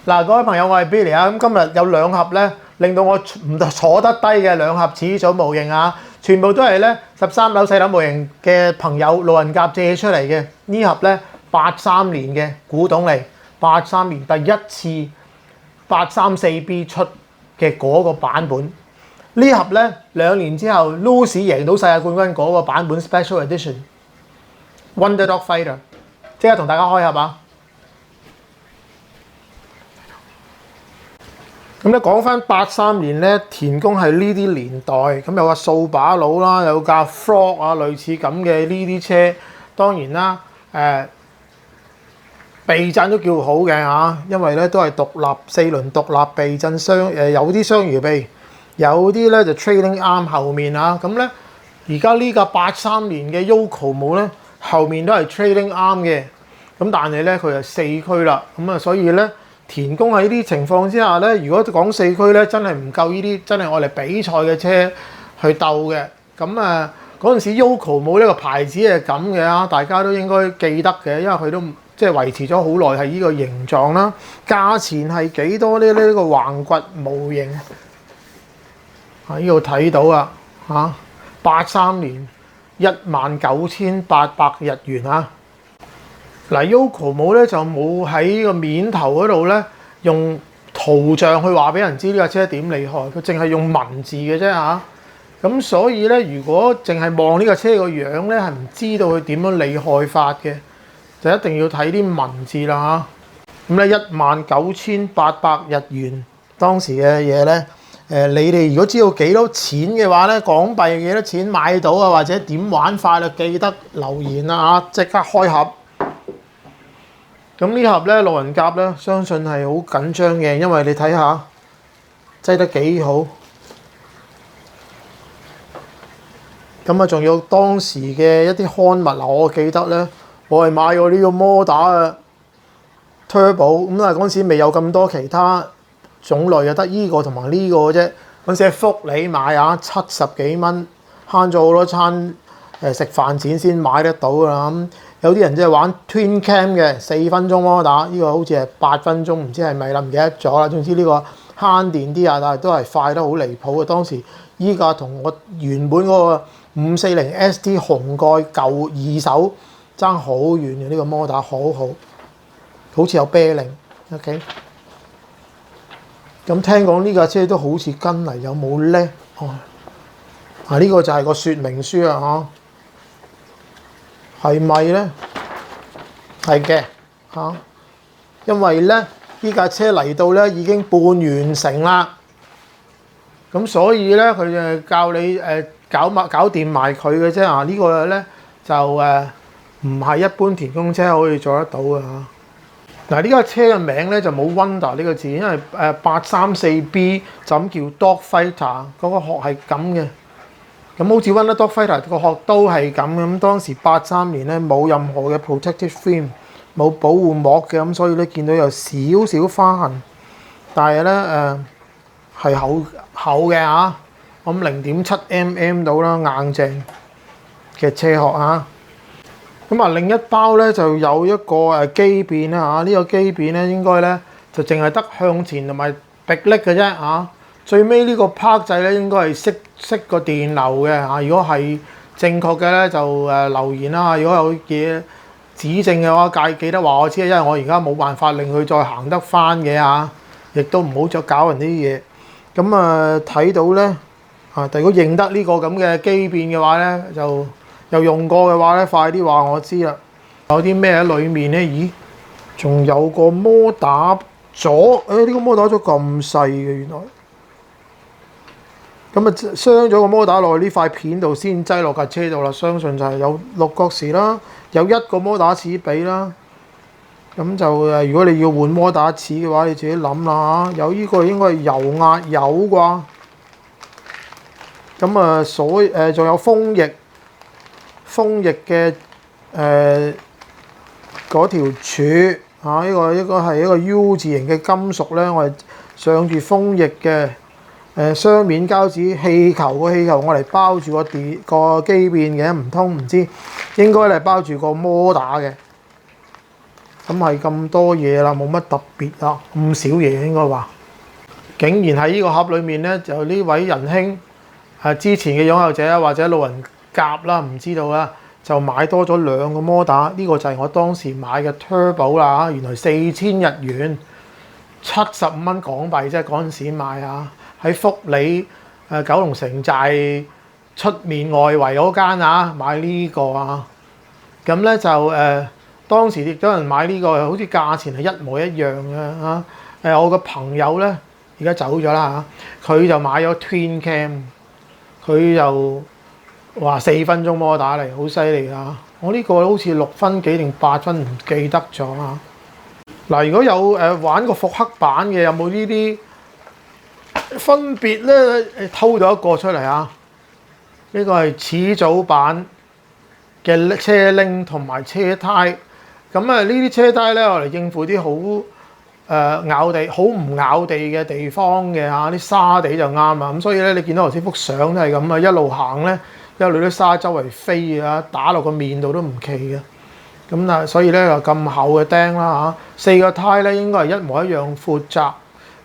嗱，各位朋友，我係 Billy 啊，咁今日有兩盒咧，令到我唔坐得低嘅兩盒始祖模型啊，全部都係咧13樓細樓模型嘅朋友路人甲借出嚟嘅。呢盒咧83年嘅古董嚟，83年第一次834B 出嘅嗰個版本。呢盒咧2年之後 Lucy 贏到世界冠軍嗰個版本 Special Edition Wonder Dog Fighter， 即刻同大家開盒啊！咁咧講翻83年咧，田宮係呢啲年代，咁有個掃把佬啦，有架 Frog 啊，類似咁嘅呢啲車，當然啦，避震都叫好嘅嚇，因為咧都係獨立4輪獨立避震有啲雙魚臂，有啲咧就 trailing arm 後面啊，咁咧而家呢架83年嘅 Yokomo 咧後面都係 trailing arm 嘅，咁但係咧佢係4驅啦，咁啊所以咧。田宮喺呢啲情況之下咧，如果講4驅咧，真係唔夠呢啲真係我哋比賽嘅車去鬥嘅。咁啊嗰陣時 Yokomo 呢個牌子係咁嘅啊，大家都應該記得嘅，因為佢都即係維持咗好耐係呢個形狀啦。價錢係幾多呢？呢個橫掘模型喺呢度睇到啊嚇，83年19,800日元啊！嗱 Yokomo 咧就冇喺個面頭嗰度咧用圖像去話俾人知呢架車點厲害，佢淨係用文字嘅啫嚇。咁所以咧，如果淨係望呢架車個樣咧，係唔知道佢點樣厲害法嘅，就一定要睇啲文字啦嚇。咁咧19,800日元當時嘅嘢咧，你哋如果知道幾多錢嘅話咧，港幣幾多錢買到啊，或者點玩法啊，記得留言啊嚇，即刻開盒。咁呢盒咧路人甲咧，相信係好緊張嘅，因為你睇下擠得幾好。咁啊，仲有當時嘅一啲刊物嗱，我記得咧，我係買過呢個摩打嘅 Turbo， 咁但係嗰陣時未有咁多其他種類啊，得依個同埋呢個啫。嗰陣時係福利買啊，70幾蚊，慳咗好多餐食飯錢先買得到啦。咁有啲人即係玩 Twin Cam 嘅4分鐘摩打，呢個好似係8分鐘，唔知係咪啦，唔記得咗啦。總之呢個慳電啲啊，但係都係快得好離譜嘅。當時依家同我原本嗰個540 ST 紅蓋舊二手爭好遠嘅，呢個摩打好似有啤令。OK， 咁聽講呢架車都好似跟嚟，有冇咧？呢個就係個說明書啊嚇。係咪咧？係嘅嚇，因為咧呢架車嚟到咧已經半完成啦，咁所以咧佢就教你搞掂埋佢嘅啫啊！呢個咧就唔係一般田宮車可以做得到嘅嚇。嗱，呢架車嘅名咧就冇 Wonder 呢個字，因為834B 就咁叫 Dog Fighter，嗰個殼係咁嘅。咁好似 Wonder Dog Fighter 個殼都係咁嘅，咁當時83年咧冇任何嘅 protective film， 冇保護膜嘅，咁所以咧見到有少少花痕，但係咧係厚嘅嚇，咁0.7 mm 到啦，硬淨嘅車殼嚇。咁啊另一包咧就有一個機變啦嚇，呢個機變咧應該咧就淨係得向前同埋迫力嘅啫嚇。最尾呢個 park 掣咧應該係熄個電流嘅嚇，如果係正確嘅咧就留言啦。如果有嘢指正嘅話，記得話我知，因為我而家冇辦法令佢再行得翻嘅嚇，亦都唔好再搞人啲嘢。咁睇到咧如果認得呢個咁嘅機變嘅話咧，就又用過嘅話咧，快啲話我知啦。有啲咩喺裡面咧？咦，仲有個摩打座，呢個摩打座咁細嘅原來。咁啊，鑲咗個摩打落去呢塊片度先擠落架車度啦。相信就係有6角匙啦，有1個摩打齒比啦。咁就如果你要換摩打齒嘅話，你自己諗啦嚇。有呢個應該係油壓油啩。咁啊，仲有風翼嘅嗰條柱嚇，呢個係一個 U 字形嘅金屬咧，我係上住風翼嘅。雙面膠紙氣球，個氣球我嚟包住個機變嘅，唔通唔知應該係包住個摩打嘅。咁係咁多嘢啦，冇乜特別啦，咁少嘢應該話。竟然喺呢個盒裏面咧，就呢位仁兄之前嘅擁有者或者路人甲啦，唔知道啦，就買多咗2個摩打，呢個就係我當時買嘅 Turbo 啦，原來4000日元，75蚊港幣，即係嗰陣時買啊，喺福里九龍城寨出面外圍嗰間買呢個啊，咁咧就當時亦都有人買呢個，好似價錢係一模一樣嘅我個朋友咧而家走咗啦佢就買咗 Twin Cam， 佢就話4分鐘摩打嚟，好犀利啊！我呢個好似6分幾定8分，唔記得咗啊！嗱，如果有玩過復刻版嘅，有冇呢啲分別咧？偷咗一個出嚟啊！呢個係始祖版嘅車鈴同埋車胎，咁呢啲車胎咧，我嚟應付啲好咬地、好唔咬地嘅地方嘅啲沙地就啱啊！咁所以咧，你見到頭先幅相都係咁啊，一路行咧，一路啲沙周圍飛啊，打落個面度都唔奇嘅。咁所以咧就咁厚嘅釘啦4個胎咧應該係一模一樣闊窄。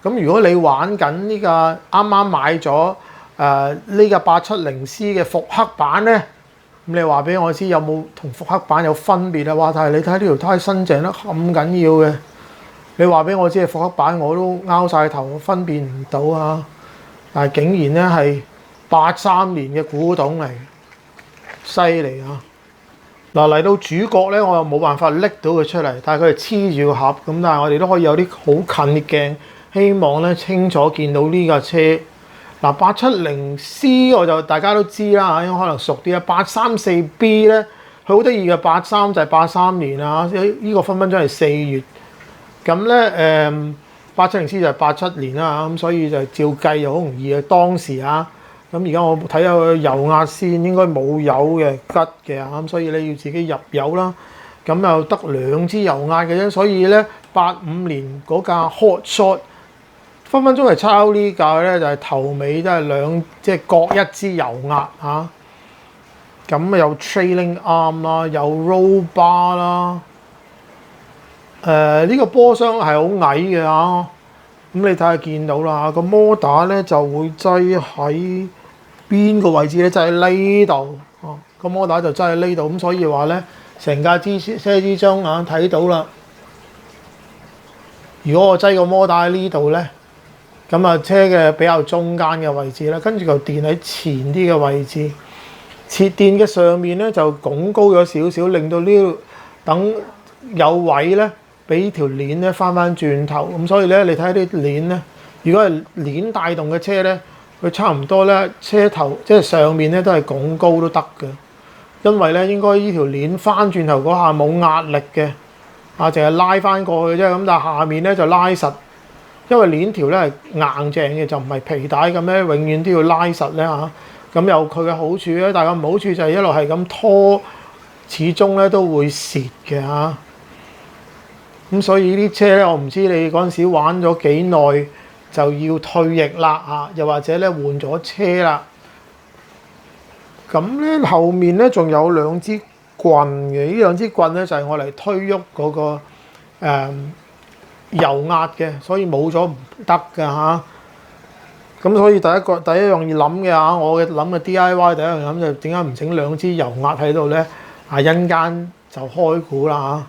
咁如果你玩緊呢個啱啱買咗呢個870C 嘅復刻版咧，咁你話俾我知有冇同復刻版有分別啊？哇！但係你睇呢條胎新淨得咁緊要嘅，你話俾我知係復刻版我都拗晒頭，分辨唔到啊！但係竟然咧係83年嘅古董嚟，犀利啊！嗱，嚟到主角咧，我又冇辦法拎到佢出嚟，但係佢係黐住個盒咁，但係我哋都可以有啲好近嘅鏡，希望咧清楚見到呢架車。嗱，870C 我就大家都知啦，因為可能熟啲啦。834B 咧，佢好得意嘅83就係83年啊，呢個分分鐘係4月。咁咧870C 就係87年啦，咁所以就照計又好容易啊。當時咁而家我睇下佢油壓線應該冇油嘅吉嘅咁所以你要自己入油啦。咁又得2支油壓嘅啫，所以咧85年嗰架 Hot Shot 分分鐘係抄呢架咧，就係頭尾都係即係各1支油壓咁有 trailing arm 啦，有 roll bar 啦。呢個波箱係好矮嘅咁你睇下見到啦，個摩打咧就會擠喺邊個位置咧？就喺呢度個摩打就擠喺呢度，咁所以話咧，成架車之中睇到啦。如果我擠個摩打喺呢度咧，咁車嘅比較中間嘅位置啦，跟住嚿電喺前啲嘅位置，切電嘅上面咧就拱高咗少少，令到呢度等有位咧，俾條鏈咧翻轉頭。咁所以咧，你睇啲鏈咧，如果係鏈帶動嘅車咧，佢差唔多咧，車頭即係上面咧都係拱高都得嘅，因為咧應該呢條鏈翻轉頭嗰下冇壓力嘅，淨係拉翻過去啫。咁但係下面咧就拉實，因為鏈條咧係硬淨嘅，就唔係皮帶咁咧，永遠都要拉實咧咁有佢嘅好處咧，但係個唔好處就係一路係咁拖，始終咧都會蝕嘅咁所以呢啲車咧，我唔知你嗰陣時玩咗幾耐就要退役啦又或者咧換咗車啦。咁咧後面咧仲有2支棍嘅，呢2支棍咧就係我嚟推喐嗰個油壓嘅，所以冇咗唔得㗎咁所以第一樣要諗嘅我嘅諗嘅 DIY 第一樣諗就點解唔整2支油壓喺度咧？一陣間就開估啦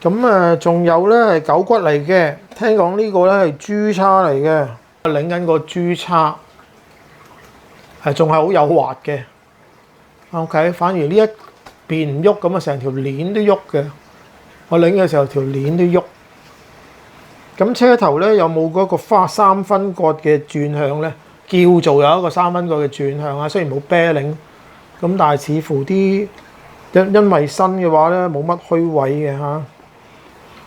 咁仲有咧係狗骨嚟嘅，聽講呢個咧係豬叉嚟嘅，擰緊個豬叉仲係好有滑嘅。OK， 反而呢一邊唔喐咁成條鏈都喐嘅。我擰嘅時候條鏈都喐。咁車頭咧有冇嗰個3分割嘅轉向咧？叫做有一個3分割嘅轉向雖然冇 bearing，咁但係似乎啲因為新嘅話咧冇乜虛位嘅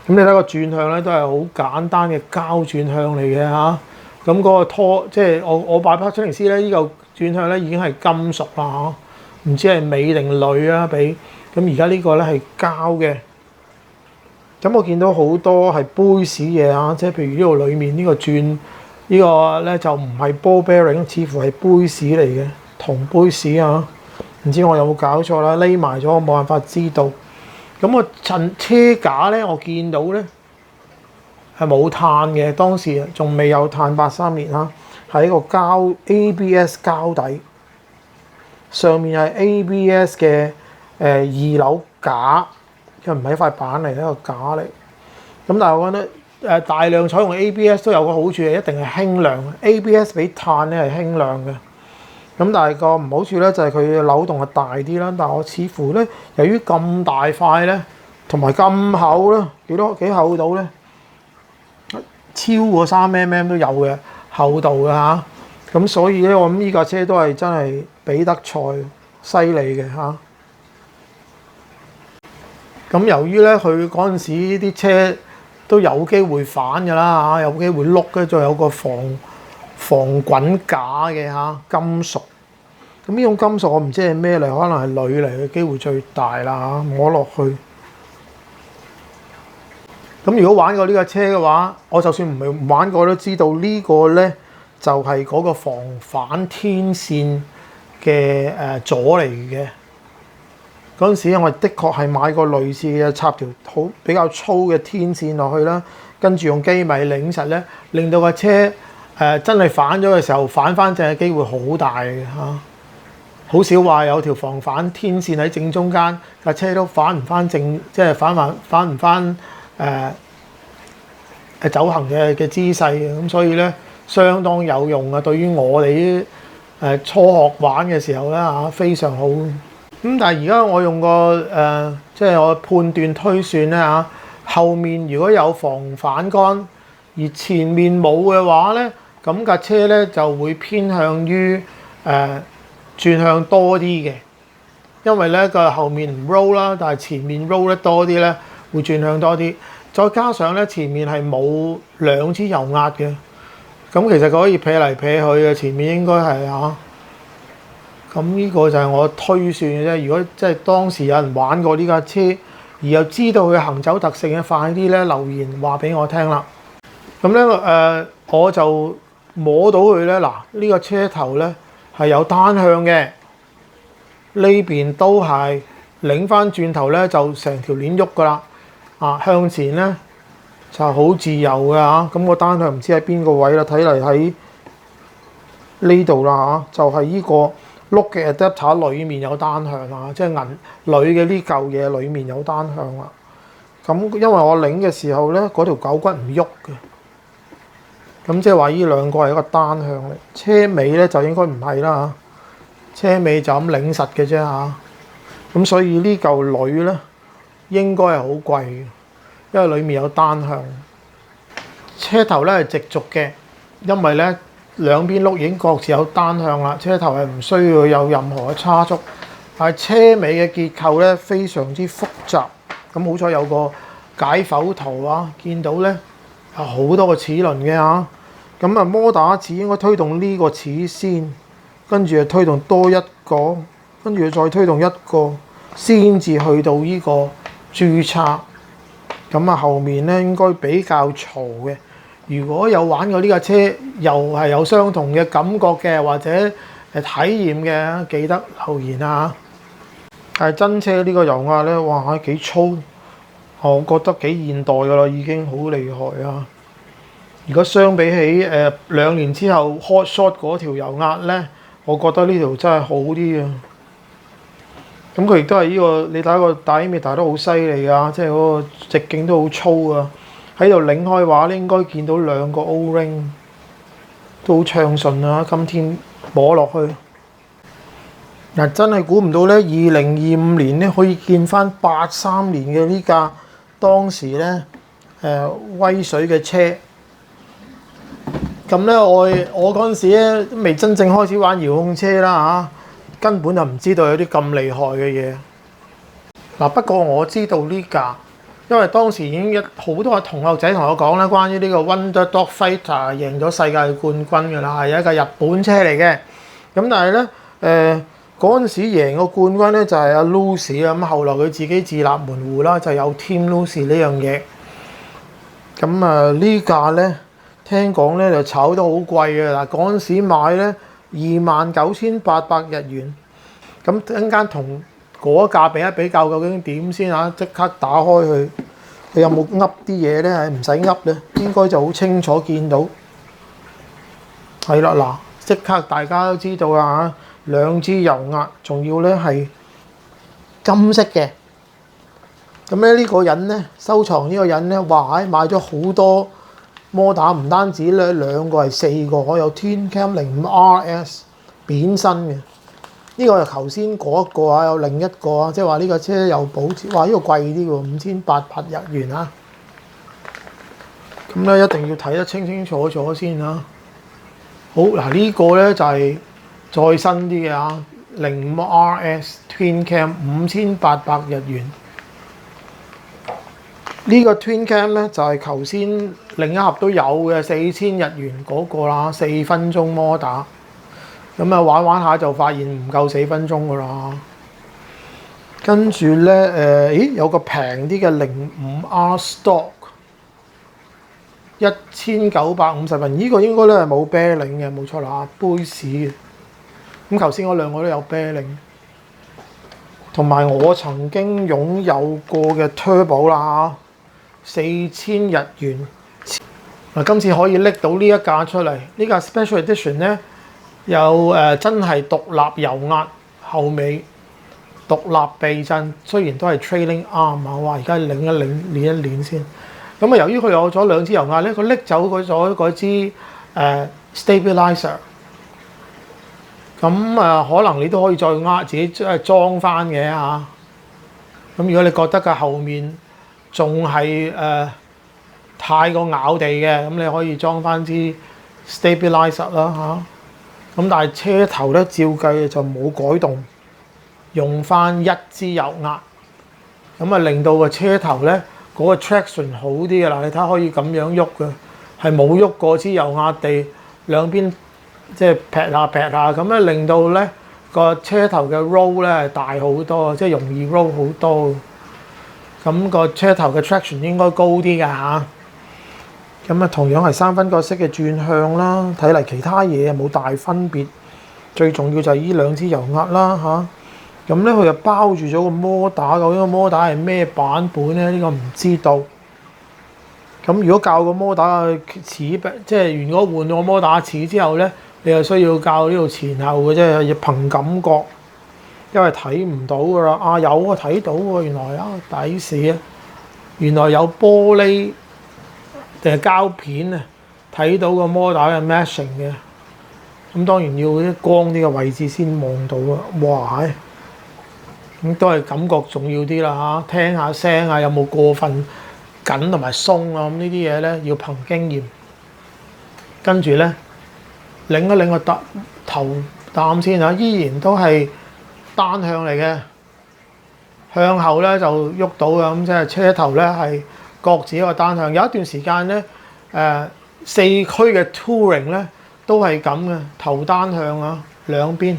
咁你睇個轉向咧都係好簡單嘅膠轉向嚟嘅咁嗰個拖即係我買870C咧，呢嚿轉向咧已經係金屬啦唔知係美定鋁俾咁而家呢個咧係膠嘅。咁我見到好多係杯士嘢即係譬如呢度裡面呢個轉呢個咧就唔係 ball bearing， 似乎係杯士嚟嘅，銅杯士唔知我有冇搞錯啦，匿埋咗我冇辦法知道。咁個車架咧，我見到咧係冇碳嘅，當時仲未有碳83年啦，係一個膠 ABS 膠底，上面係 ABS 嘅二樓架，又唔係一塊板嚟，一個架嚟。咁但係我覺得大量採用 ABS 都有個好處係一定係輕量 ，ABS 比碳咧係輕量嘅。咁但係個唔好處咧就係佢嘅扭動係大啲啦。但係我似乎咧，由於咁大塊咧，同埋咁厚咧，幾厚度咧？超過3mm 都有嘅厚度嘅嚇。咁所以咧，我諗呢架車都係真係比德賽犀利嘅嚇。咁由於咧，佢嗰陣時啲車都有機會反㗎啦嚇，有機會碌嘅，仲有個防滾架嘅嚇金屬。咁呢種金屬我唔知係咩嚟，可能係鋁嚟嘅機會最大啦嚇，摸落去。咁如果玩過呢架車嘅話，我就算唔係玩過都知道呢個咧就係嗰個防反天線嘅阻嚟嘅。嗰陣時我的確係買過類似嘅，插條比較粗嘅天線落去啦，跟住用機米擰實咧，令到架車真係反咗嘅時候反翻正嘅機會好大嘅嚇。好少話有條防反天線喺正中間，架車都反唔翻正，即係反唔翻走行嘅姿勢嘅。咁所以咧相當有用啊！對於我哋啲初學玩嘅時候咧嚇，非常好。咁但係而家我用個即係我判斷推算咧嚇，後面如果有防反杆，而前面冇嘅話咧，咁架車咧就會偏向於轉向多啲嘅，因為咧個後面唔 roll 啦，但係前面 roll 得多啲咧，會轉向多啲。再加上咧前面係冇兩支油壓嘅，咁其實佢可以撇嚟撇去嘅，前面應該係嚇。咁呢個就係我推算嘅啫。如果即係當時有人玩過呢架車，而又知道佢行走特性嘅，快啲咧留言話俾我聽啦。咁咧我就摸到佢咧，嗱呢個車頭咧係有單向嘅，呢邊都係擰翻轉頭咧就成條鏈喐㗎啦。向前咧就好自由嘅嚇。咁個單向唔知喺邊個位啦，睇嚟喺呢度啦嚇，就係呢個轆嘅 adapter 裡面有單向啊，即係銀鋁嘅呢嚿嘢裡面有單向啦。咁因為我擰嘅時候咧，嗰條狗骨唔喐嘅，咁即係話呢兩個係一個單向嚟。車尾咧就應該唔係啦嚇，車尾就咁擰實嘅啫嚇。咁所以呢嚿鋁咧應該係好貴嘅，因為裡面有單向。車頭咧係直軸嘅，因為咧兩邊轆已經各自有單向啦，車頭係唔需要有任何嘅差速。但係車尾嘅結構咧非常之複雜，咁好彩有個解剖圖啊，見到咧有好多個齒輪嘅嚇。咁摩打齒應該推動呢個齒先，跟住就推動多一個，跟住再推動一個，先至去到呢個註冊。咁後面咧應該比較嘈嘅。如果有玩過呢架車，又係有相同嘅感覺嘅，或者體驗嘅，記得留言啊！但係真車呢個油壓咧，哇幾粗，我覺得幾現代㗎啦，已經好厲害啊！如果相比起2年之後 hot shot 嗰條油壓咧，我覺得呢條真係好啲啊！咁佢亦都係呢個，你睇個 diameter 都好犀利啊，即係嗰個直徑都好粗啊！喺度擰開話咧，應該見到兩個 O-ring 都好暢順啊！今天摸落去嗱，真係估唔到咧，2025年咧可以見翻83年嘅呢架當時咧威水嘅車。咁咧我嗰陣時咧都未真正開始玩遙控車啦嚇，根本就唔知道有啲咁厲害嘅嘢。嗱，不過我知道呢架。因為當時已經好多同學仔同我講啦，關於呢個 Wonder Dog Fighter 贏咗世界冠軍㗎啦，係一架日本車嚟嘅。咁但係咧嗰陣時贏個冠軍咧就係阿 Lucy 啊，咁後來佢自己自立門戶啦，就有 Team Lucy 呢樣嘢。咁呢架咧聽講咧就炒得好貴嘅嗱，嗰陣時買咧29,800日元。咁陣間同嗰架比一比較究竟點先嚇，即刻打開佢，佢有冇噏啲嘢咧？係唔使噏咧，應該就好清楚見到。係啦，嗱，即刻大家都知道啦嚇，兩支油壓，仲要咧係金色嘅。咁咧呢個人咧收藏呢個人咧，哇！買咗好多摩打，唔單止咧兩個係4個，我有 Twin Cam 05RS 扁身嘅。呢個就頭先嗰一個啊，有另一個啊，即係話呢個車有保值，哇！呢個貴啲喎，5800日元啊。咁咧一定要睇得清清楚楚先啊。好嗱，呢個咧就係再新啲嘅啊，05RS Twin Cam 5800日元。呢個 Twin Cam 咧就係頭先另一盒都有嘅4000日元嗰個啦，4分鐘摩打。咁啊玩玩下就發現唔夠4分鐘噶啦。跟住咧咦有個平啲嘅05R Stock 1950蚊，呢個應該咧係冇 bearing 嘅，冇錯啦，杯士嘅。咁頭先嗰兩個都有 bearing，同埋我曾經擁有過嘅 Turbo 啦，4000日元。嗱，今次可以拎到呢一架出嚟，呢架 Special Edition 咧。有真係獨立油壓後尾，獨立避震，雖然都係 trailing arm 啊，哇！而家擰一擰先。咁啊，由於佢有咗兩支油壓咧，佢拎走咗嗰支stabilizer。咁可能你都可以再自己裝翻嘅嚇。咁如果你覺得佢後面仲係太過咬地嘅，咁你可以裝翻支 stabilizer 啦嚇。咁但係車頭咧，照計就冇改動，用翻一支油壓，咁啊令到個車頭咧嗰個 traction 好啲嘅啦。你睇下可以咁樣喐嘅，係冇喐過支油壓地，兩邊即係劈下劈下，咁咧令到咧個車頭嘅 roll 咧係大好多，即係容易 roll 好多。咁個車頭嘅 traction 應該高啲㗎嚇。咁啊，同樣係3分角色嘅轉向啦，睇嚟其他嘢冇大分別。最重要就係呢兩支油壓啦嚇。咁咧佢就包住咗個摩打，究竟個摩打係咩版本咧？呢個唔知道。咁如果校個摩打似，即係如果換個摩打似之後咧，你就需要校呢度前後嘅啫，要憑感覺，因為睇唔到㗎啦。啊有啊，睇到喎，原來啊抵死啊，原來有玻璃。定係膠片啊，睇到個摩打嘅 meshing 嘅，咁當然要啲光啲嘅位置先望到啊！哇，咁都係感覺重要啲啦嚇，聽下聲啊，有冇過分緊同埋鬆啊？咁呢啲嘢咧要憑經驗。跟住咧，擰一擰個頭擔先嚇，依然都係單向嚟嘅，向後咧就喐到嘅，咁即係車頭咧係。各自一個單向，有一段時間咧，四驅嘅 Touring 咧都係咁嘅，頭單向啊，兩邊。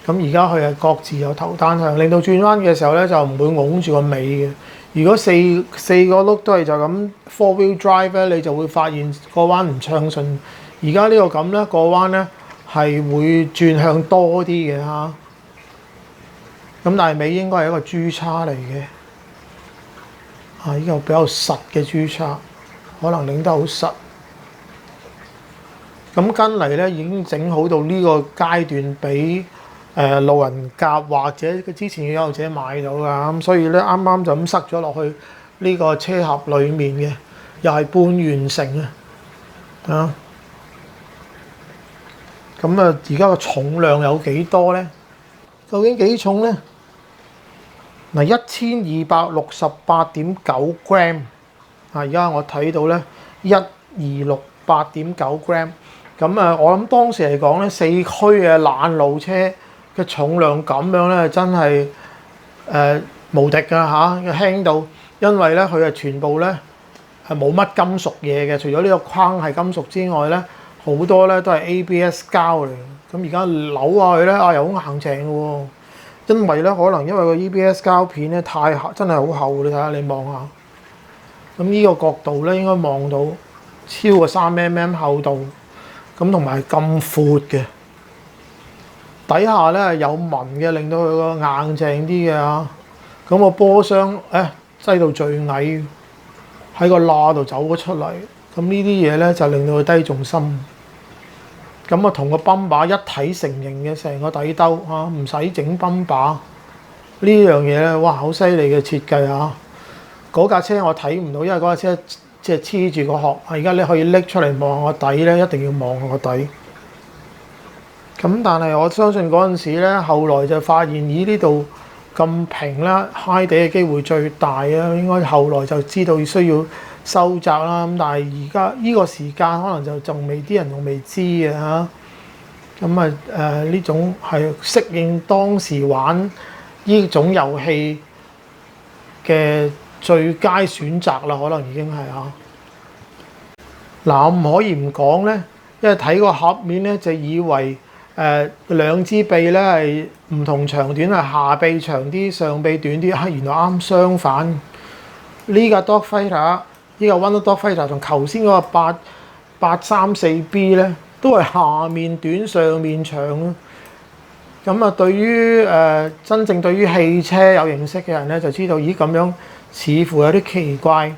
咁而家佢係各自有頭單向，令到轉彎嘅時候咧就唔會擁住個尾嘅。如果四個轆都係就咁 four wheel drive 咧，你就會發現個彎唔暢順。而家呢個咁咧，個彎咧係會轉向多啲嘅嚇。咁但係尾應該係一個 G 叉嚟嘅。啊！依個比較實嘅G叉，可能擰得好實。咁跟嚟咧已經整好到呢個階段，俾路人甲或者佢之前嘅擁有者買到㗎。咁所以咧啱啱就咁塞咗落去呢個車盒裡面嘅，又係半完成啊！啊！咁啊，而家個重量有幾多咧？究竟幾重咧？嗱，1268.9 gram 啊！而家我睇到咧1268.9 gram。咁啊，我諗當時嚟講咧，四驅嘅爛路車嘅重量咁樣咧，真係無敵㗎嚇，輕到，因為咧佢係全部咧係冇乜金屬嘢嘅，除咗呢個框係金屬之外咧，好多咧都係 ABS 膠嚟嘅。咁而家扭下去咧，啊又好硬淨嘅喎。因為咧，可能因為個 ABS 膠片咧太厚，真係好厚。你睇下，你望下。咁呢個角度咧，應該望到超過3mm 厚度，咁同埋咁闊嘅，底下咧有紋嘅，令到佢個硬淨啲嘅嚇。咁個波箱擠到最矮，喺個罅度走咗出嚟。咁呢啲嘢咧就令到佢低重心。咁啊同個泵把一體成型嘅成個底兜嚇，唔使整泵把。呢樣嘢咧，哇！好犀利嘅設計嚇。嗰架車我睇唔到，因為嗰架車即係黐住個殼。而家你可以拎出嚟望下個底咧，一定要望下個底。咁但係我相信嗰陣時咧，後來就發現咦呢度咁平啦，high 地嘅機會最大啊！應該後來就知道需要收窄啦。咁但係而家呢個時間可能就仲未啲人仲未知嘅嚇。咁呢種係適應當時玩呢種遊戲嘅最佳選擇啦，可能已經係嚇。嗱，我唔可以唔講咧，因為睇個盒面咧就以為兩支臂咧係唔同長短，係下臂長啲，上臂短啲。原來啱相反。呢架 Dogfighter，呢個 Wonder Dogfighter 同頭先嗰個834B 咧，都係下面短，上面長咯。咁啊，對於真正對於汽車有認識嘅人咧，就知道咦咁樣似乎有啲奇怪，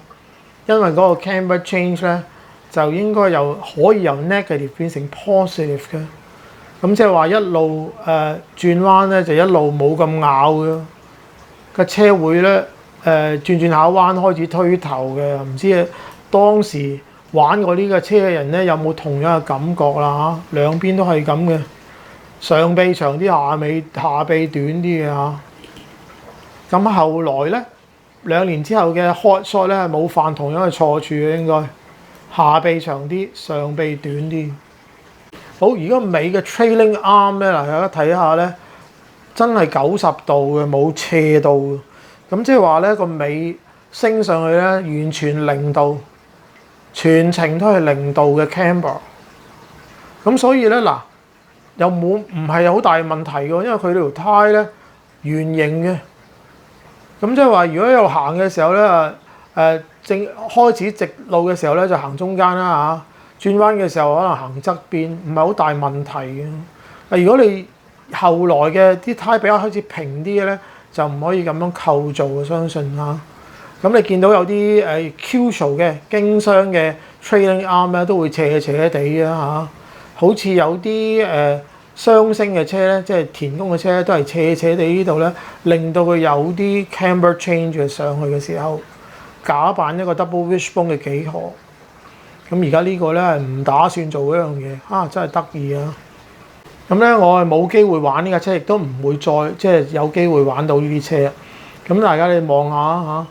因為嗰個 camber change 咧就應該可以由 negative 變成 positive 嘅。咁即係話一路轉彎咧就一路冇咁咬嘅，個車會咧轉下彎開始推頭嘅。唔知當時玩過呢個車嘅人咧有冇同樣嘅感覺啦嚇？兩邊都係咁嘅。上臂長啲，下臂短啲嘅嚇。咁後來咧2年之後嘅 Hot Shot 咧係冇犯同樣嘅錯處嘅，應該下臂長啲，上臂短啲。好，而家尾嘅 trailing arm 咧，嗱大家睇下咧，真係90度嘅，冇斜到嘅。咁即係話咧個尾升上去咧，完全0度，全程都係0度嘅 camber。咁所以咧嗱。又唔係好大問題嘅，因為佢條胎咧圓形嘅，咁即係話如果有行嘅時候咧，正開始直路嘅時候咧就行中間啦嚇，轉彎嘅時候可能行側邊，唔係好大問題嘅。如果你後來嘅啲胎比較開始平啲嘅咧，就唔可以咁樣構造嘅，相信嚇。咁你見到有啲Kyosho 嘅經商嘅 trailing arm 咧都會斜斜地啊嚇。好似有啲雙星嘅車咧，即係田工嘅車咧，都係斜斜地呢度咧，令到佢有啲 camber change 嘅上去嘅時候，假扮一個 double wishbone 嘅幾何。咁而家呢個咧係唔打算做一樣嘢，真係得意啊！咁咧我係冇機會玩呢架車，亦都唔會再即係有機會玩到呢啲車。咁大家你望下嚇，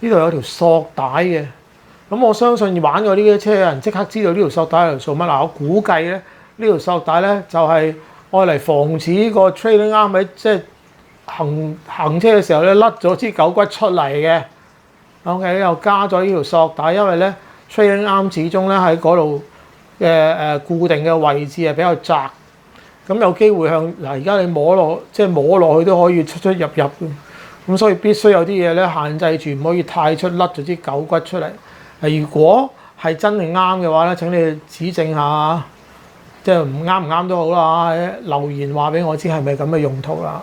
呢度有條索帶嘅。咁我相信玩過呢啲車嘅人即刻知道呢條索帶係做乜嗱。我估計咧呢條索帶咧就係愛嚟防止個 trailing arm 喺即係行車嘅時候咧甩咗支狗骨出嚟嘅。OK， 又加咗呢條索帶，因為咧 trailing arm 始終咧喺嗰度嘅固定嘅位置係比較窄，咁有機會向嗱而家你摸落去都可以出入嘅。咁所以必須有啲嘢咧限制住，唔可以太出甩咗支狗骨出嚟。如果係真係啱嘅話咧，請你指正下，即係唔啱都好啦，留言話俾我知係咪咁嘅用途啦。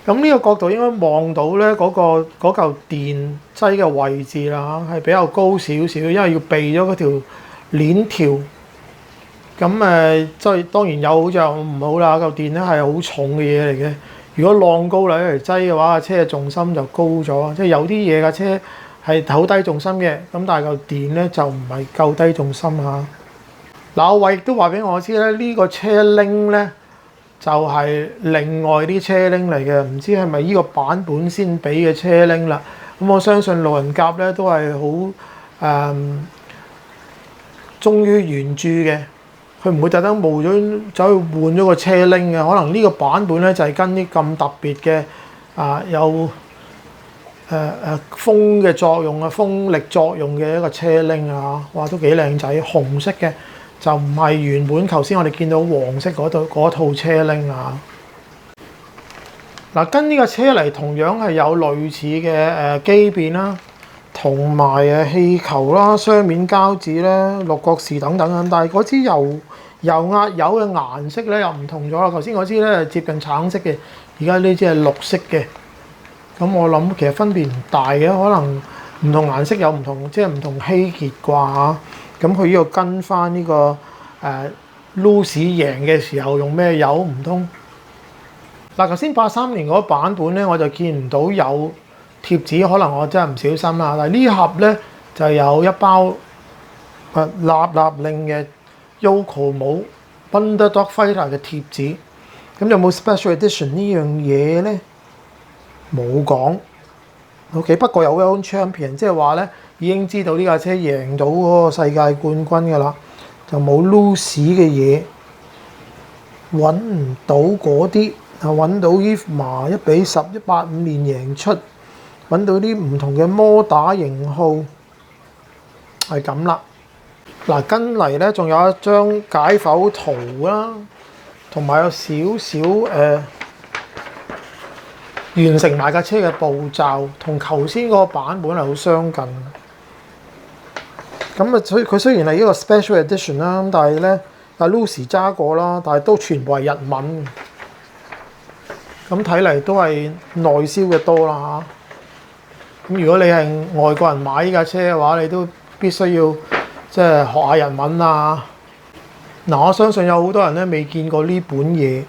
咁呢個角度應該望到咧嗰嚿電掣嘅位置啦，係比較高少少，因為要避咗嗰條鏈條。咁即係當然有好就唔好啦，嚿電咧係好重嘅嘢嚟嘅。如果浪高嚟一條掣嘅話，車嘅重心就高咗，即係有啲嘢架車係好低重心嘅，咁但係嚿電咧就唔係夠低重心嚇。嗱，我亦都話俾我知咧，呢個車鈴咧就係另外啲車鈴嚟嘅，唔知係咪呢個版本先俾嘅車鈴啦。咁我相信路人甲咧都係好忠於原著嘅，佢唔會特登冒咗走去換咗個車鈴嘅。可能呢個版本咧就係跟啲咁特別嘅有風嘅作用風力作用嘅一個車鈴啊，哇都幾靚仔，紅色嘅就唔係原本頭先我哋見到黃色嗰套車鈴啊。嗱，跟呢個車嚟同樣係有類似嘅機變啦，同埋氣球啦、雙面膠紙啦、六角匙等等啊。但係嗰支油壓油嘅顏色咧又唔同咗啦。頭先嗰支咧接近橙色嘅，而家呢支係綠色嘅。咁我諗其實分別唔大嘅，可能唔同顏色有唔同，即係唔同稀結啩嚇。咁佢呢個跟翻呢個Lucy 贏嘅時候用咩油唔通？嗱，頭先83年嗰個版本咧，我就見唔到有貼紙，可能我真係唔小心啦。但係呢盒咧就有一包立立令嘅 Yokomo Underdog Fighter 嘅貼紙。咁有冇 Special Edition 呢樣嘢咧？冇講。OK， 不過有 World Champion， 即係話咧已經知道呢架車贏到嗰個世界冠軍㗎啦，就冇 Lucy 嘅嘢，揾唔到嗰啲。揾到 EVMA 1:10，185年贏出，揾到啲唔同嘅摩打型號，係咁啦。嗱，跟嚟咧仲有一張解剖圖啦，同埋有少少完成埋架車嘅步驟，同頭先嗰個版本係好相近。咁啊，佢雖然係一個 special edition 啦，咁但係咧阿 Lucy 揸過啦，但係都全部係日文。咁睇嚟都係內銷嘅多啦嚇。咁如果你係外國人買呢架車嘅話，你都必須要即係學下日文啊。嗱，我相信有好多人咧未見過呢本嘢。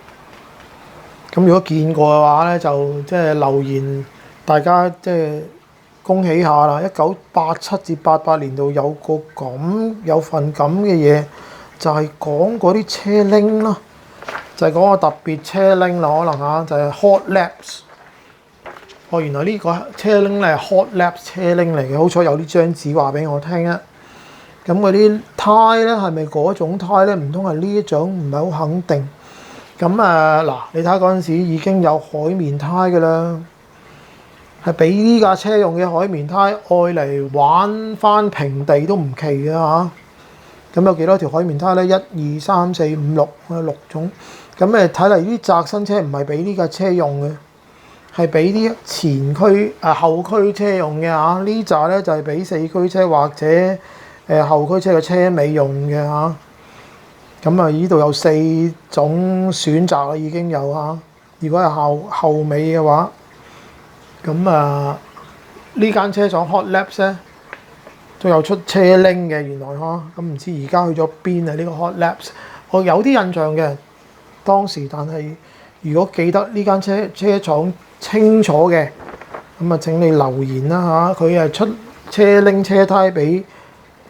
咁如果見過嘅話咧，就即係留言，大家即係恭喜下啦。1987至88年度有份咁嘅嘢，就係講嗰啲車鈴啦。就係講個特別車鈴啦，可能嚇就係 Hot Laps。原來呢個車鈴咧係 Hot Laps 車鈴嚟嘅，好彩有呢張紙話俾我聽啊。咁嗰啲胎咧係咪嗰種胎咧？唔通係呢一種？唔係好肯定。咁嗱，你睇下嗰陣時已經有海綿胎㗎啦，係俾呢架車用嘅海綿胎，愛嚟玩翻平地都唔奇嘅嚇。咁有幾多條海綿胎咧？1、2、3、4、5、6，有6種。咁睇嚟呢啲窄身車唔係俾呢架車用嘅，係俾啲前驅後驅車用嘅嚇。呢扎咧就係俾四驅車或者後驅車嘅車尾用嘅嚇。咁啊，呢度有4種選擇啦，已經有嚇。如果係後尾嘅話，咁呢間車廠 Hot Laps 咧都有出車鈴嘅，原來嚇。咁唔知而家去咗邊啊？呢個 Hot Laps 我有啲印象嘅當時，但係如果記得呢間車廠清楚嘅，咁啊請你留言啦嚇。佢係出車鈴車胎俾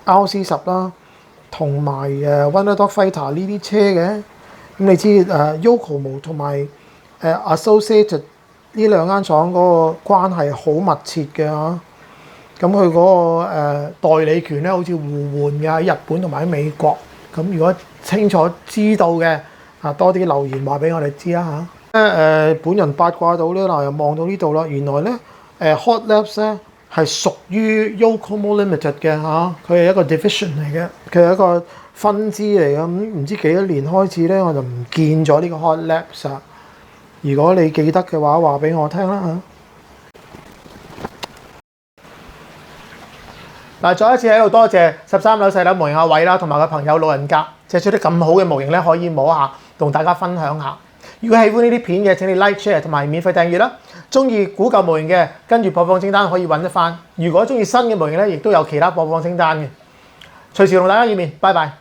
RC10啦，同埋Underdog Fighter 呢啲車嘅。咁你知Yokomo 同埋Associated 呢兩間廠嗰個關係好密切嘅嚇。咁佢嗰個代理權咧，好似互換嘅喺日本同埋喺美國。咁如果清楚知道嘅多啲留言話俾我哋知啦嚇。本人八卦到咧，嗱又望到呢度啦，原來咧Hot Laps 咧係屬於 Yokomo Limited 嘅嚇，佢係一個 division 嚟嘅，佢係一個分支嚟嘅。咁唔知幾多年開始咧，我就唔見咗呢個 Hot Laps 啊。如果你記得嘅話，話俾我聽啦嚇。嗱，再一次喺度多謝13樓細樓模型阿偉啦，同埋個朋友老人家借出啲咁好嘅模型咧，可以摸下，同大家分享下。如果喜歡呢啲片嘅，請你 like、share 同埋免費訂閱啦。中意古舊模型嘅，跟住播放清單可以揾得翻。如果中意新嘅模型咧，亦都有其他播放清單嘅。隨時同大家見面，拜拜。